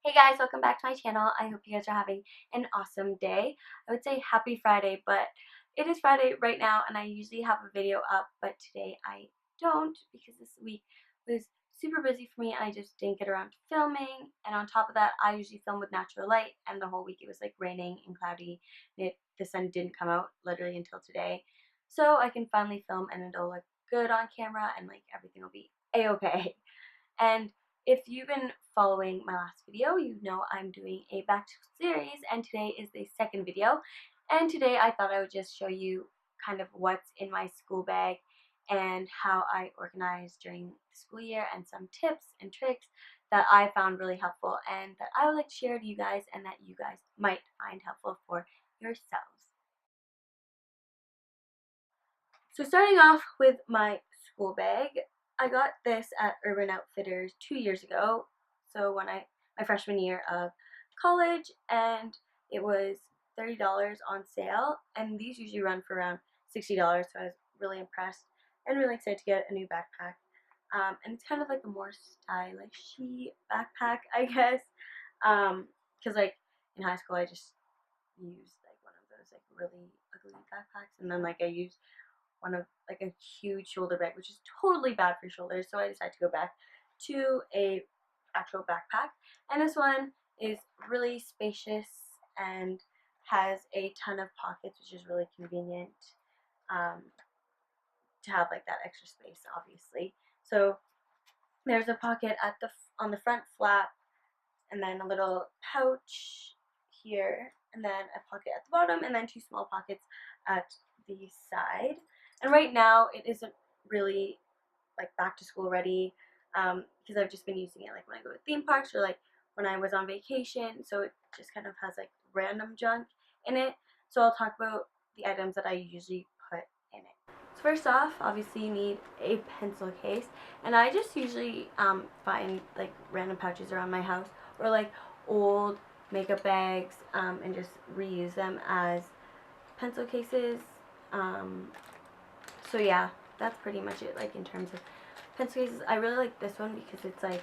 Hey guys, welcome back to my channel. I hope you guys are having an awesome day. I would say happy Friday, but it is Friday right now and I usually have a video up, but today I don't because this week was super busy for me and I just didn't get around to filming. And on top of that, I usually film with natural light and the whole week it was like raining and cloudy. The sun didn't come out literally until today. So I can finally film and it'll look good on camera and like everything will be a-okay. And if you've been following my last video, you know I'm doing a back to school series and today is the second video. And today I thought I would just show you kind of what's in my school bag and how I organize during the school year and some tips and tricks that I found really helpful and that I would like to share to you guys and that you guys might find helpful for yourselves. So starting off with my school bag, I got this at Urban Outfitters 2 years ago. So my freshman year of college, and it was $30 on sale, and these usually run for around $60. So I was really impressed and really excited to get a new backpack. And it's kind of like a more stylish-y backpack, I guess. Because like in high school, I just used like one of those like really ugly backpacks, and then like I used one of like a huge shoulder bag, which is totally bad for shoulders. So I decided to go back to a actual backpack, and this one is really spacious and has a ton of pockets, which is really convenient um, to have like that extra space, obviously. So there's a pocket at on the front flap, and then a little pouch here, and then a pocket at the bottom, and then two small pockets at the side. And right now it isn't really like back to school ready because I've just been using it like when I go to theme parks or like when I was on vacation. So it just kind of has like random junk in it. So I'll talk about the items that I usually put in it. So first off, obviously you need a pencil case, and I just usually find like random pouches around my house or like old makeup bags and just reuse them as pencil cases. So yeah, that's pretty much it. Like in terms of pencil cases, I really like this one because it's like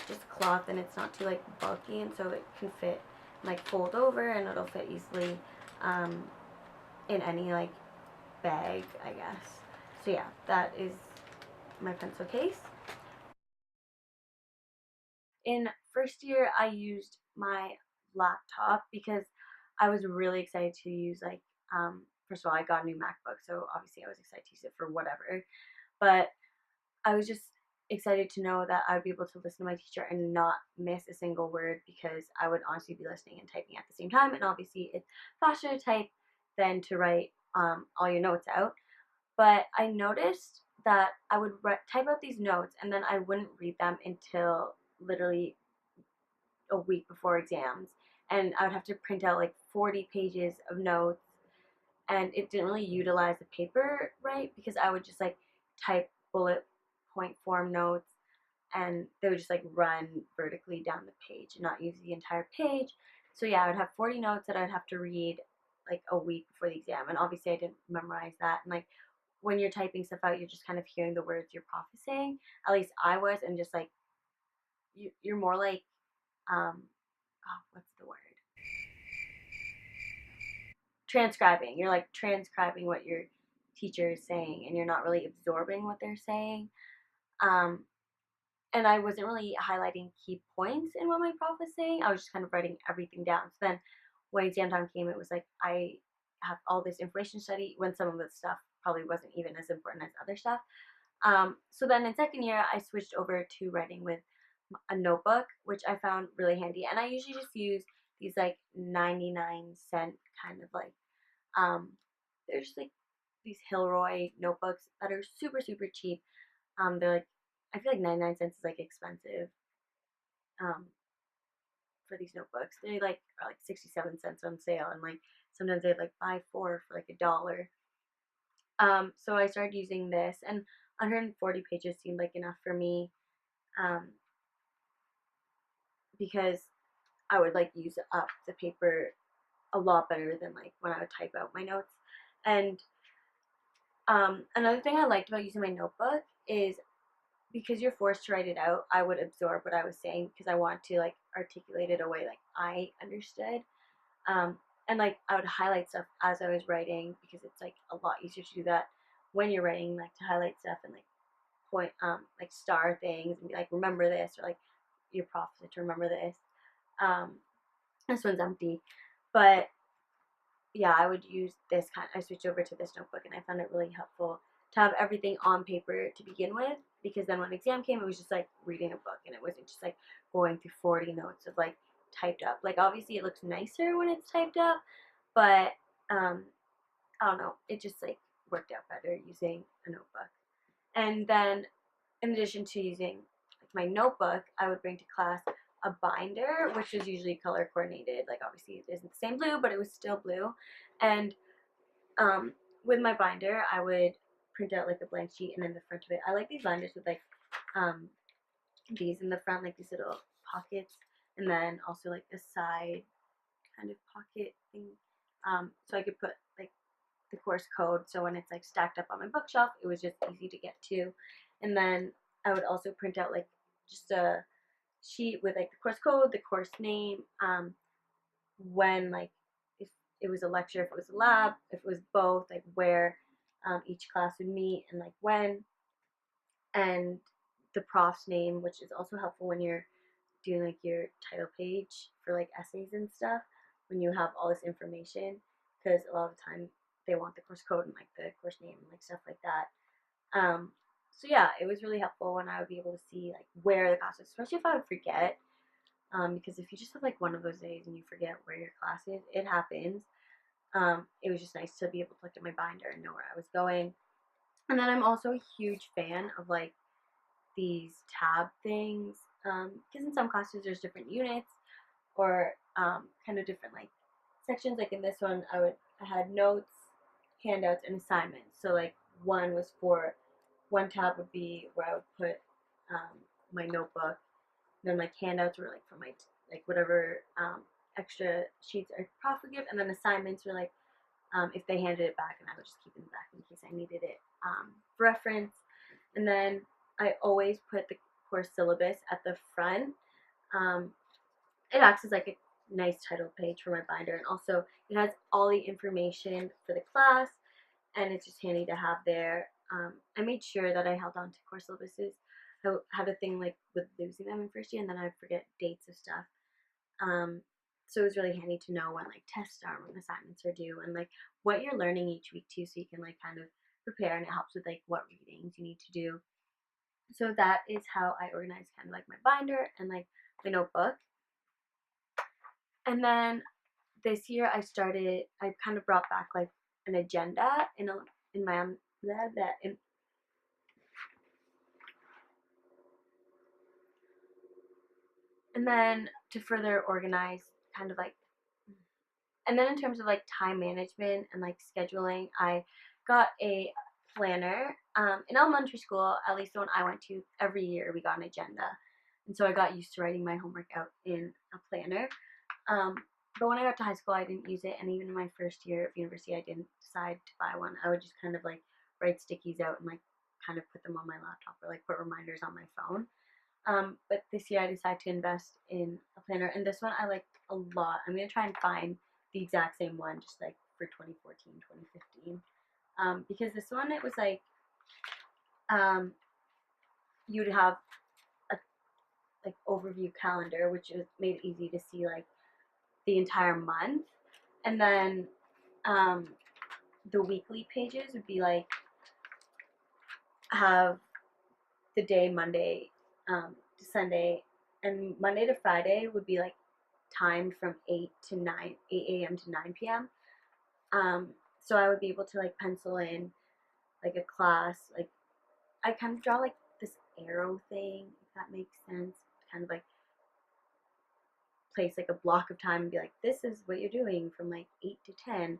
just cloth and it's not too like bulky, and so it can fit like fold over and it'll fit easily in any like bag, I guess. So yeah, that is my pencil case. In first year, I used my laptop because I was really excited to use like first of all, I got a new MacBook, so obviously I was excited to use it for whatever. But I was just excited to know that I would be able to listen to my teacher and not miss a single word because I would honestly be listening and typing at the same time. And obviously, it's faster to type than to write all your notes out. But I noticed that I would type out these notes and then I wouldn't read them until literally a week before exams. And I would have to print out like 40 pages of notes, and it didn't really utilize the paper right because I would just like type bullet point form notes and they would just like run vertically down the page and not use the entire page. So yeah, I would have 40 notes that I'd have to read like a week before the exam, and obviously I didn't memorize that. And like when you're typing stuff out, you're just kind of hearing the words your prof is saying. At least I was, and just like you're more like what's the word? Transcribing. You're like transcribing what your teacher is saying, and you're not really absorbing what they're saying. Um, and I wasn't really highlighting key points in what my prof was saying. I was just kind of writing everything down. So then when exam time came, it was like I have all this information study when some of the stuff probably wasn't even as important as other stuff. So then in second year, I switched over to writing with a notebook, which I found really handy. And I usually just use these like 99-cent kind of like, they're just like these Hilroy notebooks that are super, super cheap. They're like, I feel like 99 cents is like expensive um, for these notebooks. They like are like 67 cents on sale, and like sometimes they have like buy four for like $1. So I started using this, and 140 pages seemed like enough for me um, because I would like use up the paper a lot better than like when I would type out my notes. And another thing I liked about using my notebook is because you're forced to write it out, I would absorb what I was saying because I want to like articulate it a way like I understood. And like I would highlight stuff as I was writing because it's like a lot easier to do that when you're writing, like to highlight stuff and like point like star things and be like remember this, or like your prof said to remember this. Um, this one's empty, but yeah, I would use this kind. I switched over to this notebook, and I found it really helpful to have everything on paper to begin with, because then when the exam came, it was just like reading a book, and it wasn't just like going through 40 notes of like typed up. Like obviously, it looks nicer when it's typed up, but I don't know. It just like worked out better using a notebook. And then, in addition to using like my notebook, I would bring to class a binder, which was usually color coordinated. Like obviously it isn't the same blue, but it was still blue. And um, with my binder, I would print out like a blank sheet, and in the front of it, I like these binders with like um, these in the front, like these little pockets, and then also like a side kind of pocket thing. So I could put like the course code, so when it's like stacked up on my bookshelf, it was just easy to get to. And then I would also print out like just a sheet with like the course code, the course name, when like if it was a lecture, if it was a lab, if it was both, like where each class would meet and like when, and the prof's name, which is also helpful when you're doing like your title page for like essays and stuff, when you have all this information, because a lot of the time they want the course code and like the course name and like stuff like that. So yeah, it was really helpful when I would be able to see like where the class was, especially if I would forget. Because if you just have like one of those days and you forget where your class is, it happens. It was just nice to be able to look at my binder and know where I was going. And then I'm also a huge fan of like these tab things, because in some classes there's different units or kind of different like sections. Like in this one, I had notes, handouts, and assignments. So like one tab would be where I would put my notebook. Then like handouts were like for my like whatever extra sheets our prof would give, and then assignments were like if they handed it back, and I would just keep it in the back in case I needed it for reference. And then I always put the course syllabus at the front. It acts as like a nice title page for my binder, and also it has all the information for the class, and it's just handy to have there. I made sure that I held on to course syllabuses. I had a thing like with losing them in first year, and then I'd forget dates of stuff. So it was really handy to know when like tests are, when assignments are due, and like what you're learning each week too, so you can like kind of prepare, and it helps with like what readings you need to do. So that is how I organize kind of like my binder and like my notebook. And then this year I kind of brought back like an agenda in my in and then to further organize kind of like, and then in terms of like time management and like scheduling, I got a planner. In elementary school, at least the one I went to, every year we got an agenda, and so I got used to writing my homework out in a planner. Um, but when I got to high school, I didn't use it, and even in my first year of university, I didn't decide to buy one. I would just kind of like write stickies out and like kind of put them on my laptop, or like put reminders on my phone. But this year I decided to invest in a planner, and this one I like a lot. I'm gonna try and find the exact same one, just like for 2014, 2015, because this one it was like you'd have a like overview calendar, which is made it easy to see like the entire month, and then the weekly pages would be like have the day Monday to Sunday, and Monday to Friday would be like timed from 8 a.m. to 9 p.m. So I would be able to like pencil in like a class, like I kind of draw like this arrow thing, if that makes sense, kind of like place like a block of time and be like, this is what you're doing from like 8 to 10,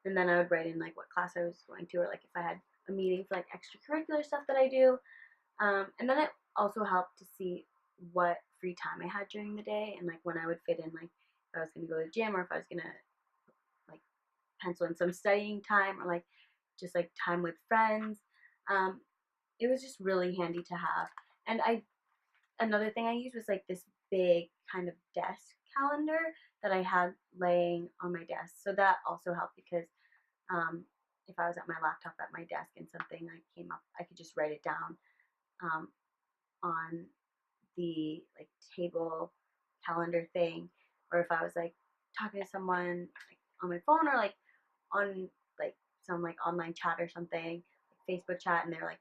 and then I would write in like what class I was going to, or like if I had a meeting for like extracurricular stuff that I do. And then it also helped to see what free time I had during the day, and like when I would fit in, like if I was going to go to the gym, or if I was going to like pencil in some studying time, or like just like time with friends. It was just really handy to have. And another thing I used was like this big kind of desk calendar that I had laying on my desk. So that also helped because if I was at my laptop at my desk and something like came up, I could just write it down um, on the like table calendar thing, or if I was like talking to someone like on my phone or like on like some like online chat or something, like Facebook chat, and they're like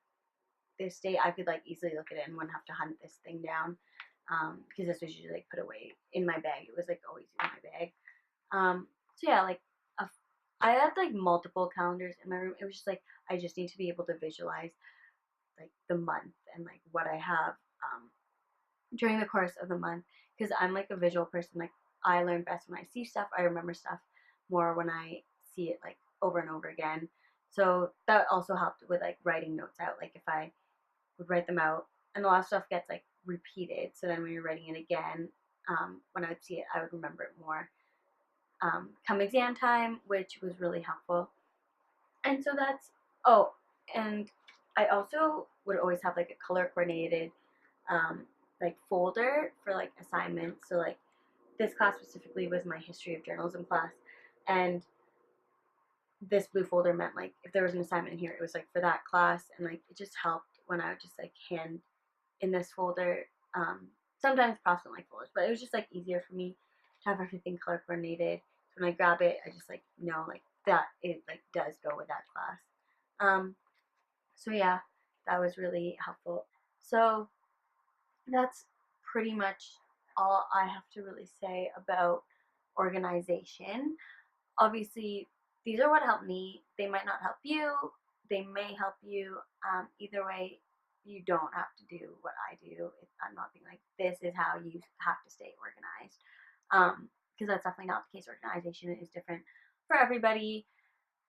this date, I could like easily look at it and wouldn't have to hunt this thing down because this was usually like put away in my bag. It was like always in my bag. So yeah, like a, I had like multiple calendars in my room. It was just like I just need to be able to visualize like the month and like what I have during the course of the month because I'm like a visual person. Like I learn best when I see stuff. I remember stuff more when I see it like over and over again. So that also helped with like writing notes out. Like if I would write them out, and a lot of stuff gets like repeated. So then when you're writing it again, when I would see it, I would remember it more. Come exam time, which was really helpful. And so that's and I also would always have like a color coordinated um, like folder for like assignments. So like this class specifically was my history of journalism class, and this blue folder meant like if there was an assignment in here, it was like for that class, and like it just helped when I would just like hand in this folder. Sometimes profs don't like folders, but it was just like easier for me to have everything color coordinated. So when I grab it, I just like know like that it like does go with that class. So yeah, that was really helpful. So that's pretty much all I have to really say about organization. Obviously, these are what helped me. They might not help you. They may help you. Either way, you don't have to do what I do. I'm not being like, this is how you have to stay organized. Because that's definitely not the case. Organization is different for everybody.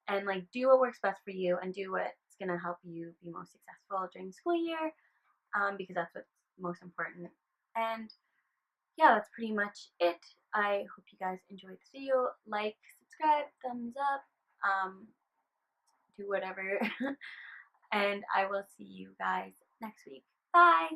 And like, do what works best for you and do what's going to help you be most successful during the school year. Because that's what's most important. And yeah, that's pretty much it. I hope you guys enjoyed the video. Like, subscribe, thumbs up, do whatever. And I will see you guys next week. Bye!